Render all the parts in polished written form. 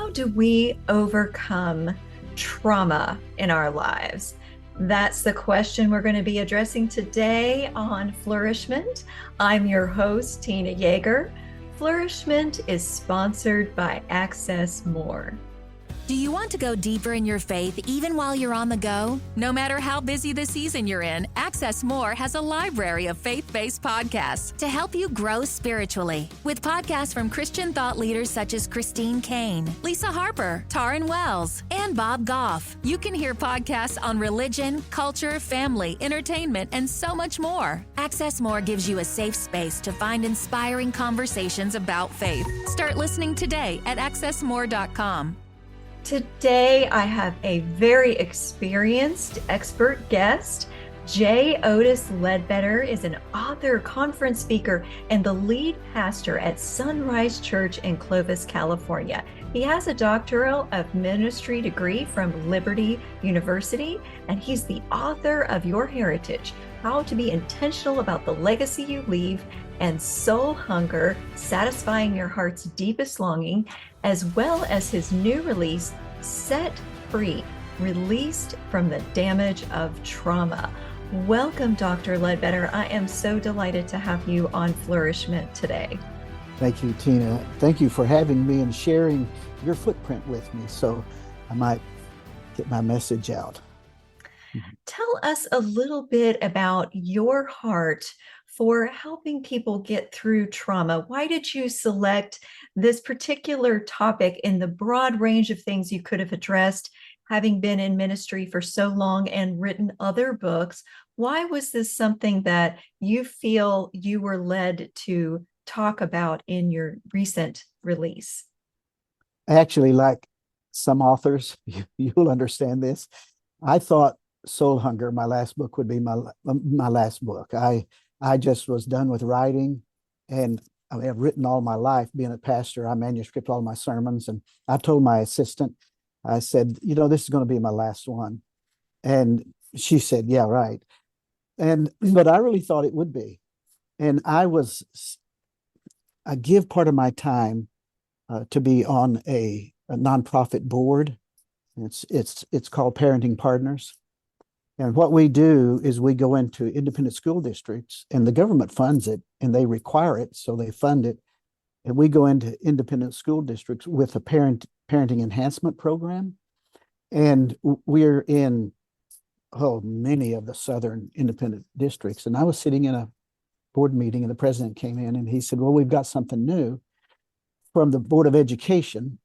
How do we overcome trauma in our lives? That's the question we're going to be addressing today on Flourish-Meant. I'm your host, Tina Yeager. Flourish-Meant is sponsored by Access More. Do you want to go deeper in your faith even while you're on the go? No matter how busy the season you're in, Access More has a library of faith-based podcasts to help you grow spiritually. With podcasts from Christian thought leaders such as Christine Caine, Lisa Harper, Taryn Wells, and Bob Goff. You can hear podcasts on religion, culture, family, entertainment, and so much more. Access More gives you a safe space to find inspiring conversations about faith. Start listening today at accessmore.com. Today, I have a very experienced expert guest. Otis Ledbetter is an author, conference speaker, and the lead pastor at Sunrise Church in Clovis, California. He has a doctoral of ministry degree from Liberty University, and he's the author of Your Heritage: How to Be Intentional About the Legacy You Leave, and Soul Hunger, Satisfying Your Heart's Deepest Longing, as well as his new release, Set Free, Released from the Damage of Trauma. Welcome, Dr. Ledbetter. I am so delighted to have you on Flourish-Meant today. Thank you, Tina. Thank you for having me and sharing your footprint with me so I might get my message out. Tell us a little bit about your heart for helping people get through trauma. Why did you select this particular topic in the broad range of things you could have addressed, having been in ministry for so long and written other books? Why was this something that you feel you were led to talk about in your recent release? Actually, like some authors, you'll understand this. I thought Soul Hunger, my last book, would be my last book. I just was done with writing, and I have written all my life. Being a pastor, I manuscript all my sermons, and I told my assistant, I said, this is going to be my last one. And she said, yeah, right. But I really thought it would be. And I give part of my time to be on a nonprofit board. It's called Parenting Partners. And what we do is we go into independent school districts, and the government funds it, and they require it, so they fund it. And we go into independent school districts with a Parenting Enhancement Program. And we're in many of the southern independent districts. And I was sitting in a board meeting, and the president came in, and he said, well, we've got something new from the Board of Education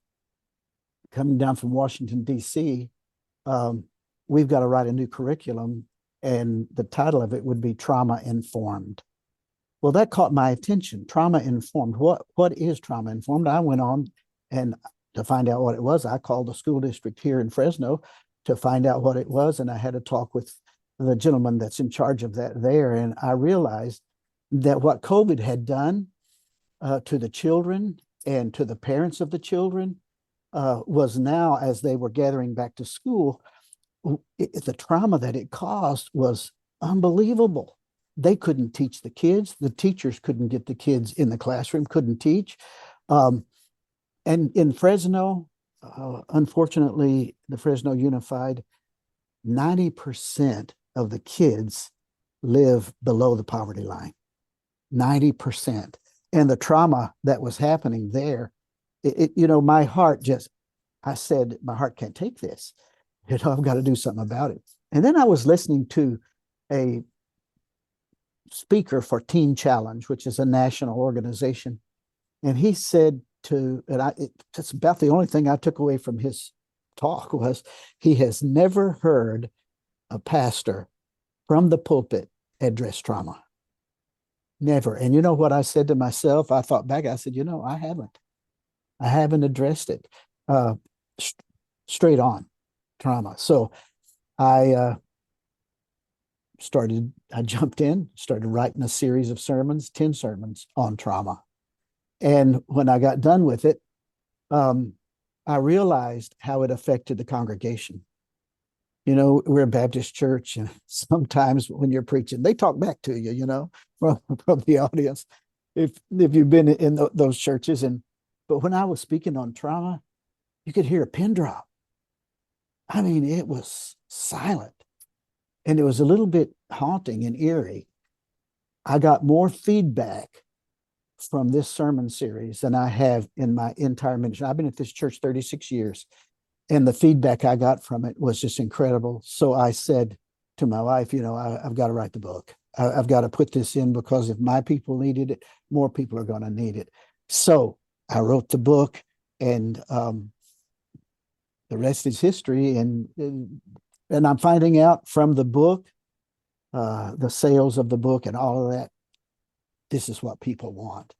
coming down from Washington, D.C. We've got to write a new curriculum, and the title of it would be Trauma Informed. Well, that caught my attention. Trauma Informed. What is trauma informed? I went on, and to find out what it was, I called the school district here in Fresno to find out what it was, and I had a talk with the gentleman that's in charge of that there, and I realized that what COVID had done to the children and to the parents of the children was now, as they were gathering back to school, the trauma that it caused was unbelievable. They couldn't teach the kids. The teachers couldn't get the kids in the classroom, couldn't teach. And in Fresno, unfortunately, the Fresno Unified, 90% of the kids live below the poverty line. 90%. And the trauma that was happening there, my heart I said, my heart can't take this. I've got to do something about it. And then I was listening to a speaker for Teen Challenge, which is a national organization. And he said it's about the only thing I took away from his talk was he has never heard a pastor from the pulpit address trauma. Never. And you know what I said to myself? I thought back, I said, I haven't addressed it straight on. Trauma. So I jumped in, started writing a series of sermons, 10 sermons on trauma. And when I got done with it, I realized how it affected the congregation. We're a Baptist church, and sometimes when you're preaching, they talk back to you, from the audience, if you've been in those churches. But when I was speaking on trauma, You could hear a pin drop. I mean, it was silent. And it was a little bit haunting and eerie. I got more feedback from this sermon series than I have in my entire ministry. I've been at this church 36 years, and the feedback I got from it was just incredible. So I said to my wife, I've got to write the book. I've got to put this in, because if my people needed it, more people are going to need it. So I wrote the book, and the rest is history. And I'm finding out from the book, the sales of the book and all of that, this is what people want.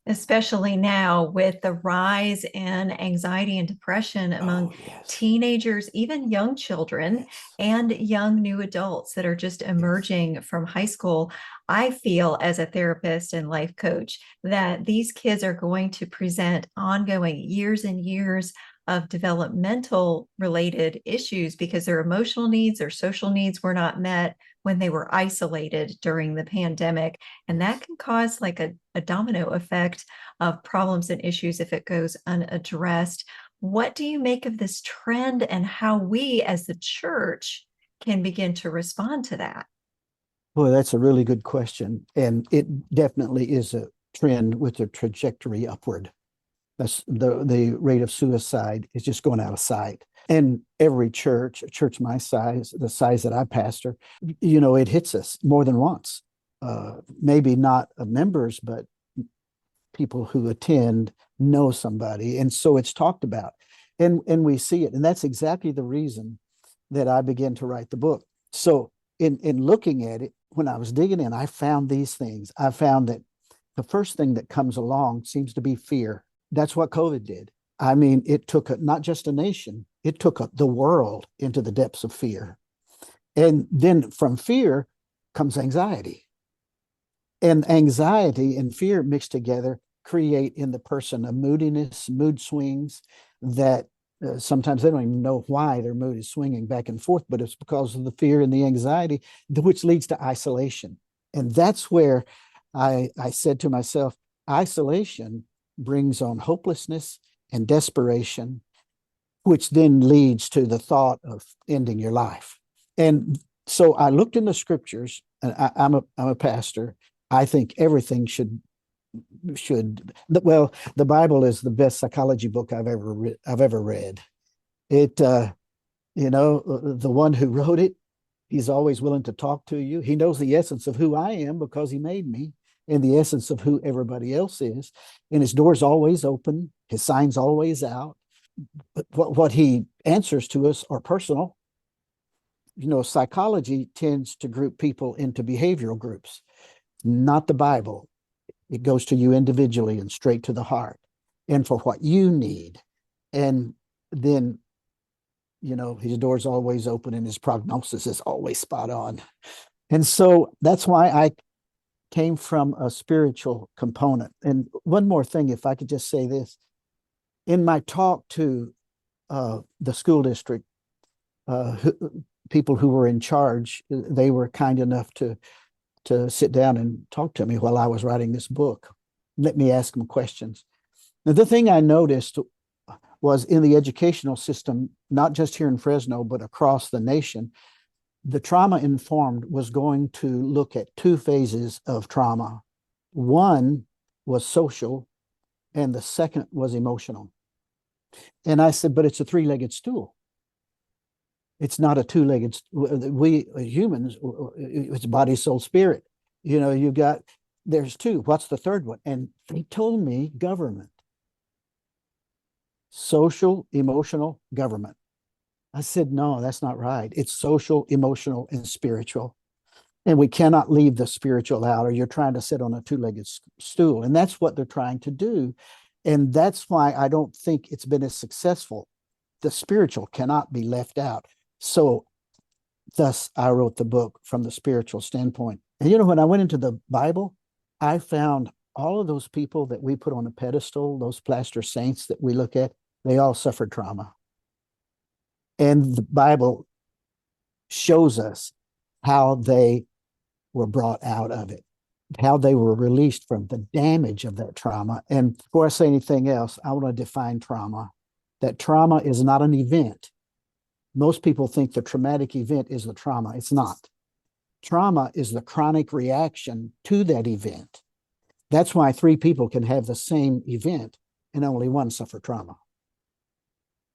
Especially now with the rise in anxiety and depression among teenagers, even young children, and young new adults that are just emerging from high school. I feel, as a therapist and life coach, that these kids are going to present ongoing years and years of developmental related issues because their emotional needs or social needs were not met when they were isolated during the pandemic. And that can cause like a domino effect of problems and issues if it goes unaddressed. What do you make of this trend, and how we as the church can begin to respond to that? Boy, that's a really good question. And it definitely is a trend with a trajectory upward. That's the rate of suicide is just going out of sight. And every church, a church my size, the size that I pastor, it hits us more than once. Maybe not members, but people who attend know somebody. And so it's talked about, and we see it. And that's exactly the reason that I began to write the book. So in looking at it, when I was digging in, I found these things. I found that the first thing that comes along seems to be fear. That's what COVID did. I mean, it took not just a nation, it took the world into the depths of fear. And then from fear comes anxiety. And anxiety and fear mixed together create in the person a moodiness, mood swings that sometimes they don't even know why their mood is swinging back and forth, but it's because of the fear and the anxiety, which leads to isolation. And that's where I said to myself, isolation brings on hopelessness and desperation, which then leads to the thought of ending your life. And so I looked in the scriptures, and I'm a pastor. I think everything should, the Bible is the best psychology book I've ever read. It, the one who wrote it, he's always willing to talk to you. He knows the essence of who I am because he made me, and the essence of who everybody else is. And his door's always open. His sign's always out. But what he answers to us are personal. Psychology tends to group people into behavioral groups, not the Bible. It goes to you individually and straight to the heart and for what you need. And then, his door's always open and his prognosis is always spot on. And so that's why I came from a spiritual component. And one more thing, if I could just say this. In my talk to the school district, people who were in charge, they were kind enough to sit down and talk to me while I was writing this book. Let me ask them questions. Now, the thing I noticed was in the educational system, not just here in Fresno, but across the nation, the trauma-informed was going to look at two phases of trauma. One was social, and the second was emotional. And I said, but it's a three-legged stool. It's not a two-legged. We humans, it's body, soul, spirit. There's two. What's the third one? And they told me government. Social, emotional, government. I said, no, that's not right. It's social, emotional, and spiritual. And we cannot leave the spiritual out, or you're trying to sit on a two-legged stool. And that's what they're trying to do. And that's why I don't think it's been as successful. The spiritual cannot be left out. So thus I wrote the book from the spiritual standpoint. And when I went into the Bible, I found all of those people that we put on a pedestal, those plaster saints that we look at, they all suffered trauma. And the Bible shows us how they were brought out of it, how they were released from the damage of that trauma. And before I say anything else, I want to define trauma. that trauma is not an event. Most people think the traumatic event is the trauma. It's not. Trauma is the chronic reaction to that event. That's why 3 people can have the same event and only one suffer trauma,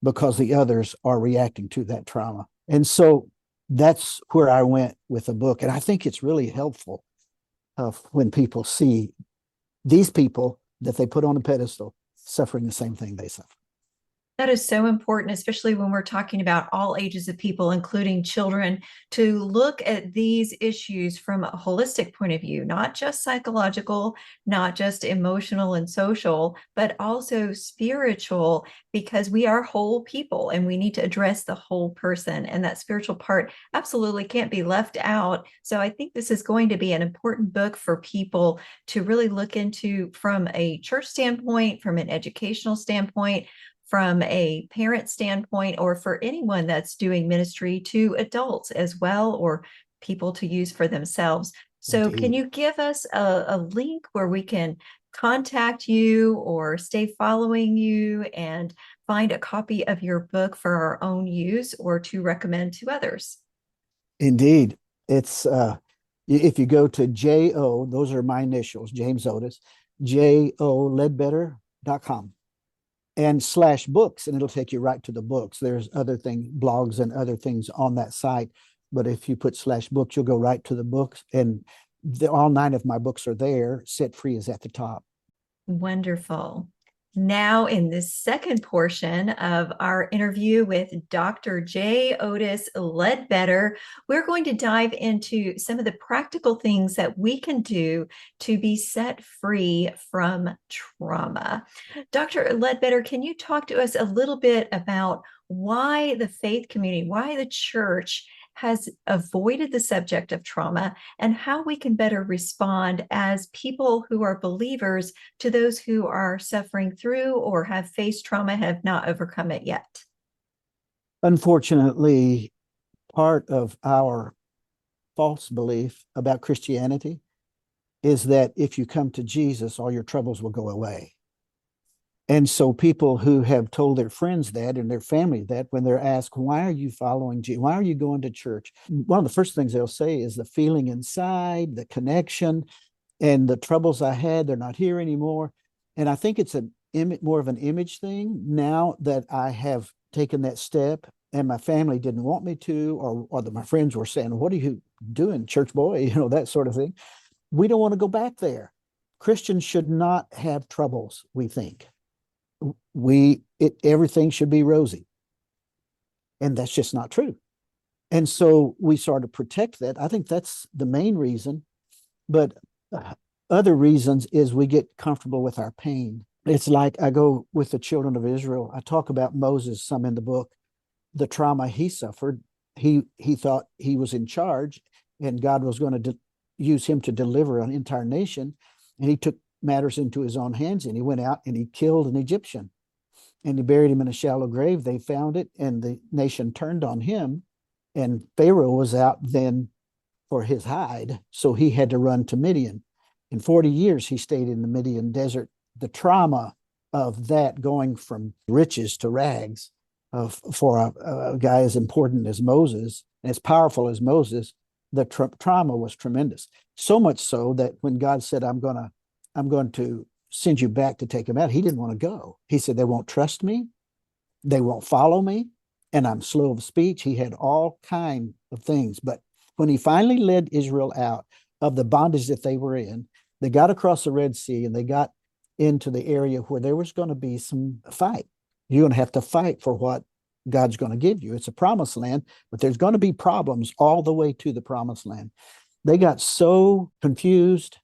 because the others are reacting to that trauma. And so that's where I went with the book. And I think it's really helpful when people see these people that they put on a pedestal suffering the same thing they suffer. That is so important, especially when we're talking about all ages of people, including children, to look at these issues from a holistic point of view, not just psychological, not just emotional and social, but also spiritual, because we are whole people and we need to address the whole person. And that spiritual part absolutely can't be left out. So I think this is going to be an important book for people to really look into from a church standpoint, from an educational standpoint, from a parent standpoint, or for anyone that's doing ministry to adults as well, or people to use for themselves. So Indeed. can you give us a link where we can contact you or stay following you and find a copy of your book for our own use or to recommend to others? Indeed. It's if you go to JO, those are my initials, James Otis, JOLedbetter.com. and /books, and it'll take you right to the books. There's other things, blogs and other things on that site. But if you put /books, you'll go right to the books. And all 9 of my books are there. Set Free is at the top. Wonderful. Now, in this second portion of our interview with Dr. J. Otis Ledbetter, we're going to dive into some of the practical things that we can do to be set free from trauma. Dr. Ledbetter, can you talk to us a little bit about why the faith community, why the church has avoided the subject of trauma, and how we can better respond as people who are believers to those who are suffering through or have faced trauma, have not overcome it yet? Unfortunately, part of our false belief about Christianity is that if you come to Jesus, all your troubles will go away. And so people who have told their friends that and their family that, when they're asked, why are you following Jesus? Why are you going to church? One of the first things they'll say is the feeling inside, the connection, and the troubles I had, they're not here anymore. And I think it's more of an image thing now that I have taken that step, and my family didn't want me to, or that my friends were saying, what are you doing, church boy? That sort of thing. We don't want to go back there. Christians should not have troubles, we think. Everything should be rosy. And that's just not true. And so we sort of protect that. I think that's the main reason. But other reasons is we get comfortable with our pain. It's like I go with the children of Israel. I talk about Moses some in the book, the trauma he suffered. He thought he was in charge and God was going to use him to deliver an entire nation. And he took matters into his own hands, and he went out and he killed an Egyptian, and he buried him in a shallow grave. They found it, and the nation turned on him, and Pharaoh was out then for his hide, so he had to run to Midian. In 40 years he stayed in the Midian desert. The trauma of that, going from riches to rags, for a guy as important as Moses, as powerful as Moses, the trauma was tremendous. So much so that when God said, I'm going to send you back to take him out, he didn't want to go. He said, they won't trust me, they won't follow me, and I'm slow of speech. He had all kinds of things. But when he finally led Israel out of the bondage that they were in, they got across the Red Sea and they got into the area where there was going to be some fight. You're going to have to fight for what God's going to give you. It's a promised land, but there's going to be problems all the way to the promised land. They got so confused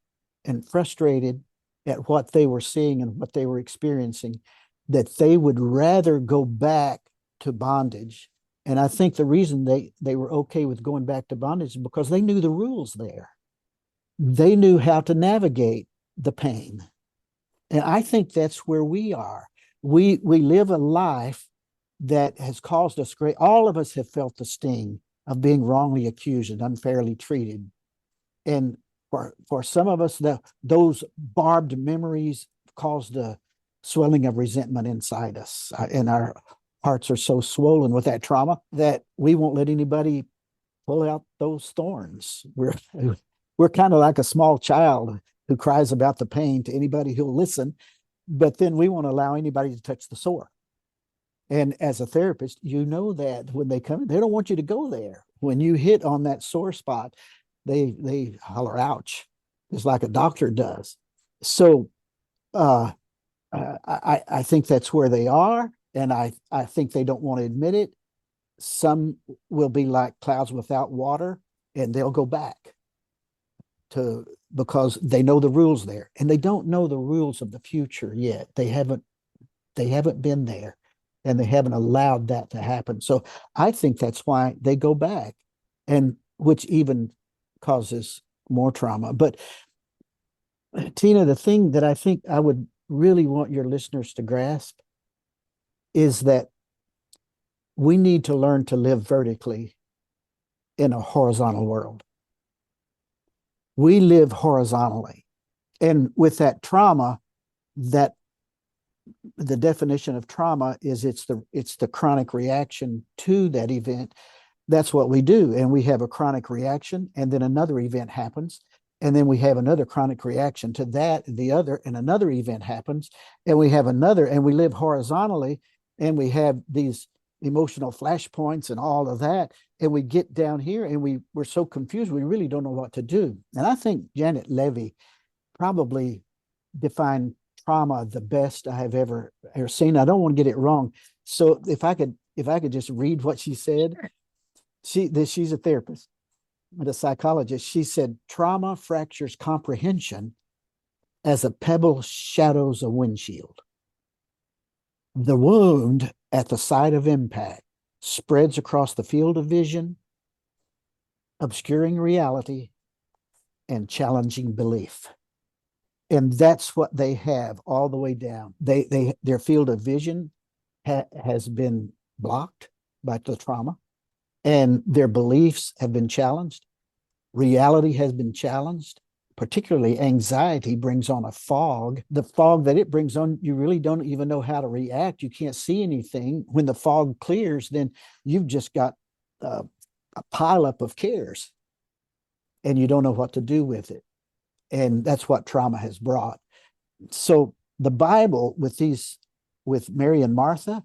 and frustrated at what they were seeing and what they were experiencing that they would rather go back to bondage. And I think the reason they were okay with going back to bondage is because they knew the rules there. They knew how to navigate the pain. And I think that's where we are. We live a life that has caused us great. All of us have felt the sting of being wrongly accused and unfairly treated. And for some of us, those barbed memories caused a swelling of resentment inside us, and our hearts are so swollen with that trauma that we won't let anybody pull out those thorns. We're kind of like a small child who cries about the pain to anybody who'll listen, but then we won't allow anybody to touch the sore. And as a therapist, you know that when they come in, they don't want you to go there. When you hit on that sore spot, they holler, ouch, just like a doctor does. So I think that's where they are, and I think they don't want to admit it. Some will be like clouds without water, and they'll go back to, because they know the rules there, and they don't know the rules of the future yet. They haven't been there, and they haven't allowed that to happen. So I think that's why they go back, and which even causes more trauma. But Tina, the thing that I think I would really want your listeners to grasp is that we need to learn to live vertically in a horizontal world. We live horizontally. And with that trauma, that the definition of trauma is it's the chronic reaction to that event. That's what we do. And we have a chronic reaction, and then another event happens. And then we have another chronic reaction to that, the other, and another event happens. And we have another, and we live horizontally, and we have these emotional flashpoints and all of that. And we get down here, and we're so confused, we really don't know what to do. And I think Janet Levy probably defined trauma the best I have ever seen. I don't want to get it wrong. So if I could just read what she said. She's a therapist and a psychologist. She said, trauma fractures comprehension as a pebble shadows a windshield. The wound at the site of impact spreads across the field of vision, obscuring reality and challenging belief. And that's what they have all the way down. Their field of vision has been blocked by the trauma, and their beliefs have been challenged. Reality has been challenged. Particularly anxiety brings on a fog. The fog that it brings on, you really don't even know how to react. You can't see anything. When the fog clears, then you've just got a pileup of cares, and you don't know what to do with it. And that's what trauma has brought. So the Bible, with Mary and Martha,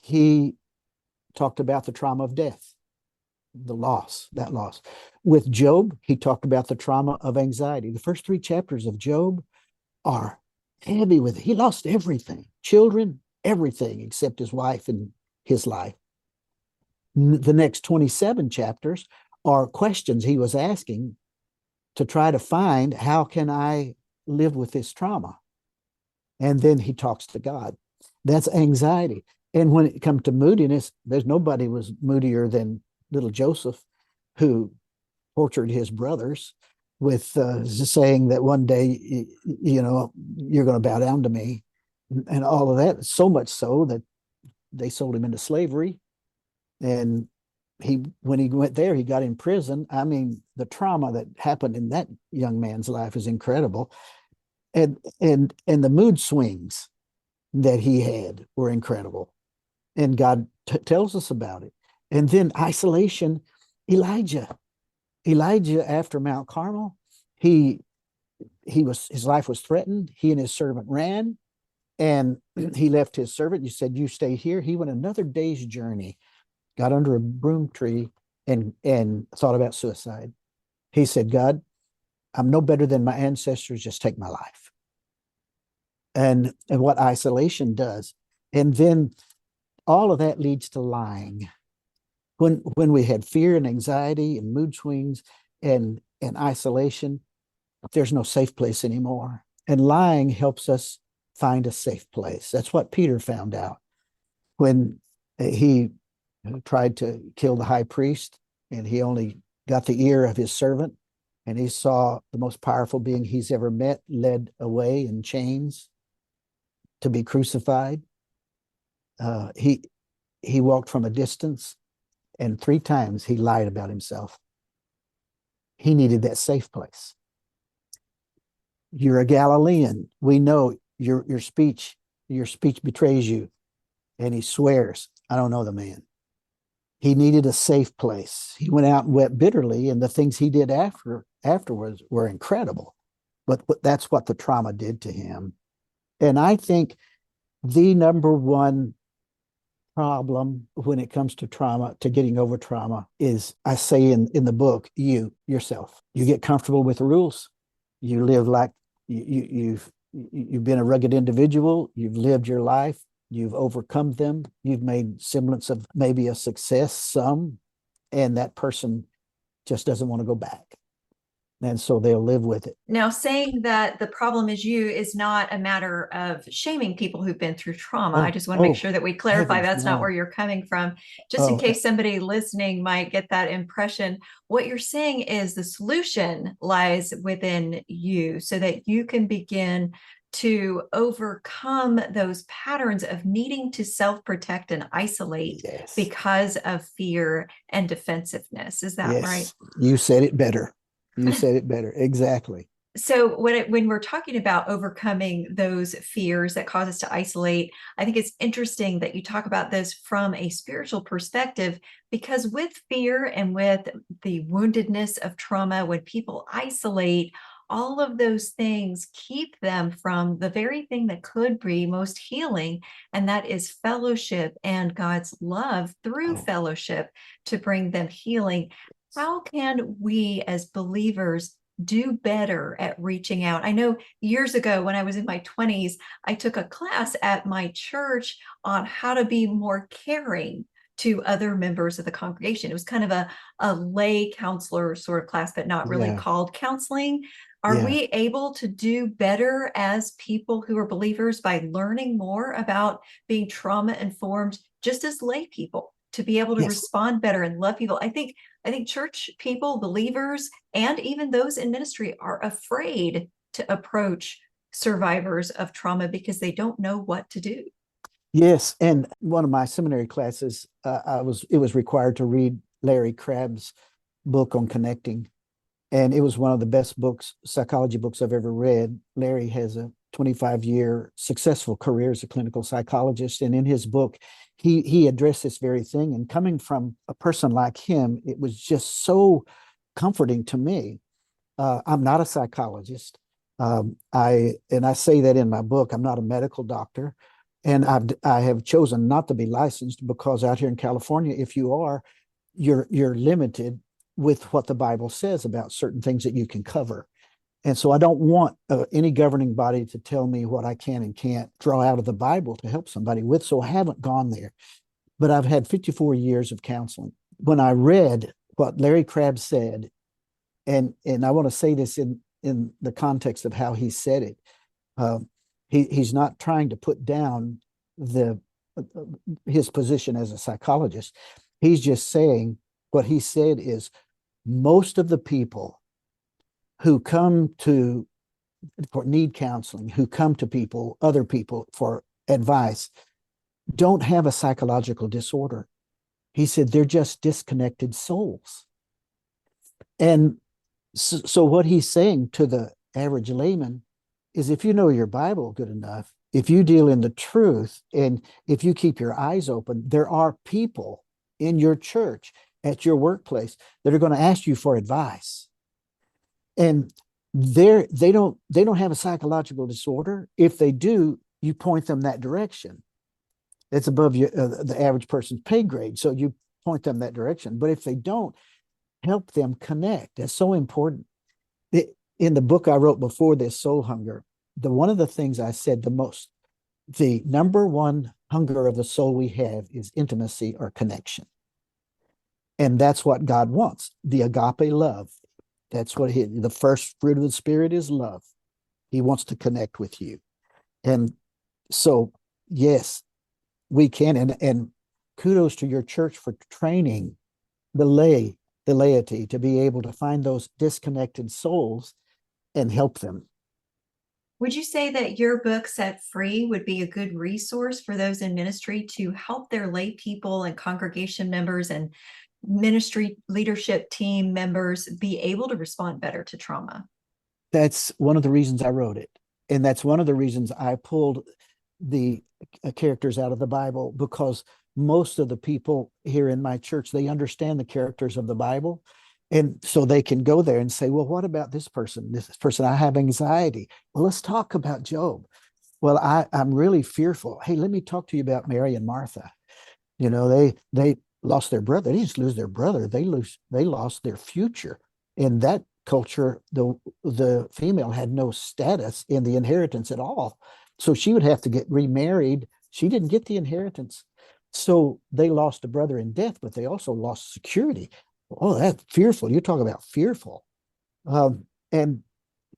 he talked about the trauma of death, that loss. With Job, he talked about the trauma of anxiety. The first 3 chapters of Job are heavy with it. He lost everything, children, everything except his wife and his life. The next 27 chapters are questions he was asking to try to find, how can I live with this trauma? And then he talks to God. That's anxiety. And when it comes to moodiness, there's nobody was moodier than little Joseph, who tortured his brothers with saying that one day, you're going to bow down to me, and all of that. So much so that they sold him into slavery. And when he went there, he got in prison. I mean, the trauma that happened in that young man's life is incredible. And the mood swings that he had were incredible. And God tells us about it. And then isolation, Elijah after Mount Carmel, his life was threatened. He and his servant ran, and he left his servant. You said, you stay here. He went another day's journey, got under a broom tree, and thought about suicide. He said, God, I'm no better than my ancestors. Just take my life. And what isolation does. And then all of that leads to lying. When we had fear and anxiety and mood swings and isolation, there's no safe place anymore. And lying helps us find a safe place. That's what Peter found out when he tried to kill the high priest, and he only got the ear of his servant, and he saw the most powerful being he's ever met led away in chains to be crucified. He walked from a distance, and 3 times he lied about himself. He needed that safe place. You're a Galilean. We know your speech your speech betrays you. And he swears, I don't know the man. He needed a safe place. He went out and wept bitterly, and the things he did afterwards were incredible. But that's what the trauma did to him. And I think the number one problem when it comes to trauma, to getting over trauma, is, I say in the book, yourself. You get comfortable with the rules. You live like you've been a rugged individual. You've lived your life. You've overcome them. You've made semblance of maybe a success, some, and that person just doesn't want to go back. And so they'll live with it. Now, saying that the problem is you is not a matter of shaming people who've been through trauma. I just want to make sure that we clarify heavens, that's not no. where you're coming from. Just in case somebody listening might get that impression, what you're saying is the solution lies within you so that you can begin to overcome those patterns of needing to self-protect and isolate because of fear and defensiveness. Is that right? You said it better. You said it better. Exactly. So when we're talking about overcoming those fears that cause us to isolate, I think it's interesting that you talk about this from a spiritual perspective, because with fear and with the woundedness of trauma, when people isolate, all of those things keep them from the very thing that could be most healing, and that is fellowship and God's love through fellowship to bring them healing. How can we as believers do better at reaching out? I know years ago when I was in my 20s, I took a class at my church on how to be more caring to other members of the congregation. It was kind of a lay counselor sort of class, but not really called counseling. Are we able to do better as people who are believers by learning more about being trauma informed, just as lay people, to be able to respond better and love people? I think church people, believers, and even those in ministry are afraid to approach survivors of trauma because they don't know what to do. Yes, and one of my seminary classes, it was required to read Larry Crabb's book on connecting, and it was one of the best psychology books I've ever read. Larry has a 25-year successful career as a clinical psychologist, and in his book, he addressed this very thing. And coming from a person like him, it was just so comforting to me. I'm not a psychologist. I say that in my book. I'm not a medical doctor, and I have chosen not to be licensed, because out here in California, if you are, you're limited with what the Bible says about certain things that you can cover. And so I don't want any governing body to tell me what I can and can't draw out of the Bible to help somebody with. So I haven't gone there. But I've had 54 years of counseling. When I read what Larry Crabb said, and I want to say this in the context of how he said it, he's not trying to put down his position as a psychologist. He's just saying what he said is, most of the people who come for need counseling, who come to other people for advice, don't have a psychological disorder. He said they're just disconnected souls. And so what he's saying to the average layman is, if you know your Bible good enough, if you deal in the truth, and if you keep your eyes open, there are people in your church, at your workplace, that are going to ask you for advice. And they don't have a psychological disorder. If they do, you point them that direction. It's above the average person's pay grade, so you point them that direction. But if they don't, help them connect. That's so important. In the book I wrote before this, Soul Hunger, one of the things I said the number one hunger of the soul we have is intimacy or connection. And that's what God wants, the agape love. That's what the first fruit of the Spirit is love. He wants to connect with you. And so, yes, we can. And kudos to your church for training the laity to be able to find those disconnected souls and help them. Would you say that your book, Set Free, would be a good resource for those in ministry to help their lay people and congregation members and ministry leadership team members be able to respond better to trauma? That's one of the reasons I wrote it. And that's one of the reasons I pulled the characters out of the Bible, because most of the people here in my church, they understand the characters of the Bible. And so they can go there and say, well, what about this person? This person, I have anxiety. Well, let's talk about Job. Well, I'm really fearful. Hey, let me talk to you about Mary and Martha. They lost their brother. They didn't just lose their brother. They lost their future. In that culture, the female had no status in the inheritance at all. So she would have to get remarried. She didn't get the inheritance. So they lost a brother in death, but they also lost security. Oh, that's fearful. You talk about fearful. And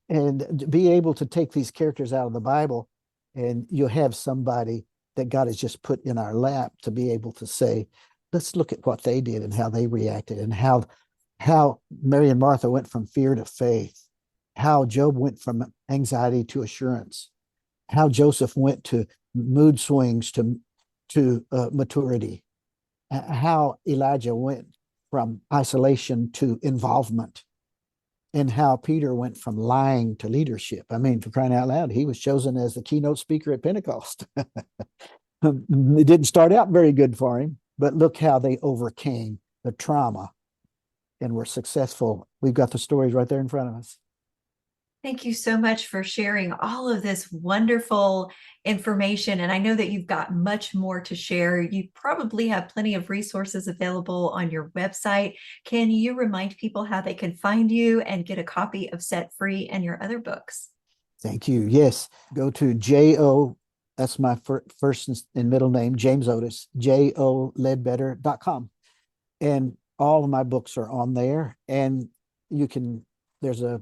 to be able to take these characters out of the Bible, and you have somebody that God has just put in our lap to be able to say, let's look at what they did and how they reacted, and how Mary and Martha went from fear to faith, how Job went from anxiety to assurance, how Joseph went to mood swings to maturity, how Elijah went from isolation to involvement, and how Peter went from lying to leadership. I mean, for crying out loud, he was chosen as the keynote speaker at Pentecost. It didn't start out very good for him, but look how they overcame the trauma and were successful. We've got the stories right there in front of us. Thank you so much for sharing all of this wonderful information. And I know that you've got much more to share. You probably have plenty of resources available on your website. Can you remind people how they can find you and get a copy of Set Free and your other books? Thank you. Yes. Go to J.O. That's my first and middle name, James Otis, joledbetter.com. And all of my books are on there. And there's a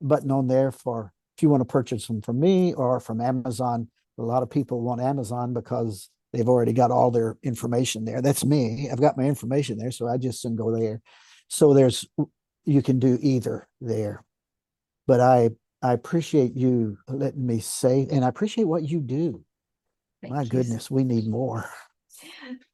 button on there for if you want to purchase them from me or from Amazon. A lot of people want Amazon because they've already got all their information there. That's me. I've got my information there, so I just go there. So you can do either there. But I appreciate you letting me say, and I appreciate what you do. My goodness, we need more.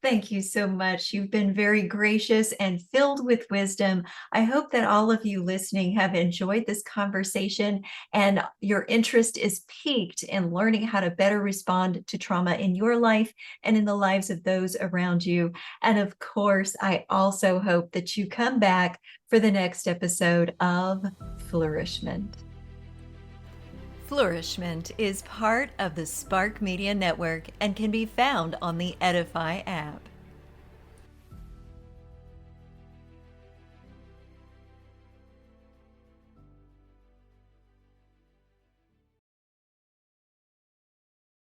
Thank you so much. You've been very gracious and filled with wisdom. I hope that all of you listening have enjoyed this conversation and your interest is piqued in learning how to better respond to trauma in your life and in the lives of those around you. And of course, I also hope that you come back for the next episode of Flourish-Meant. Flourish-Meant is part of the Spark Media Network and can be found on the Edify app.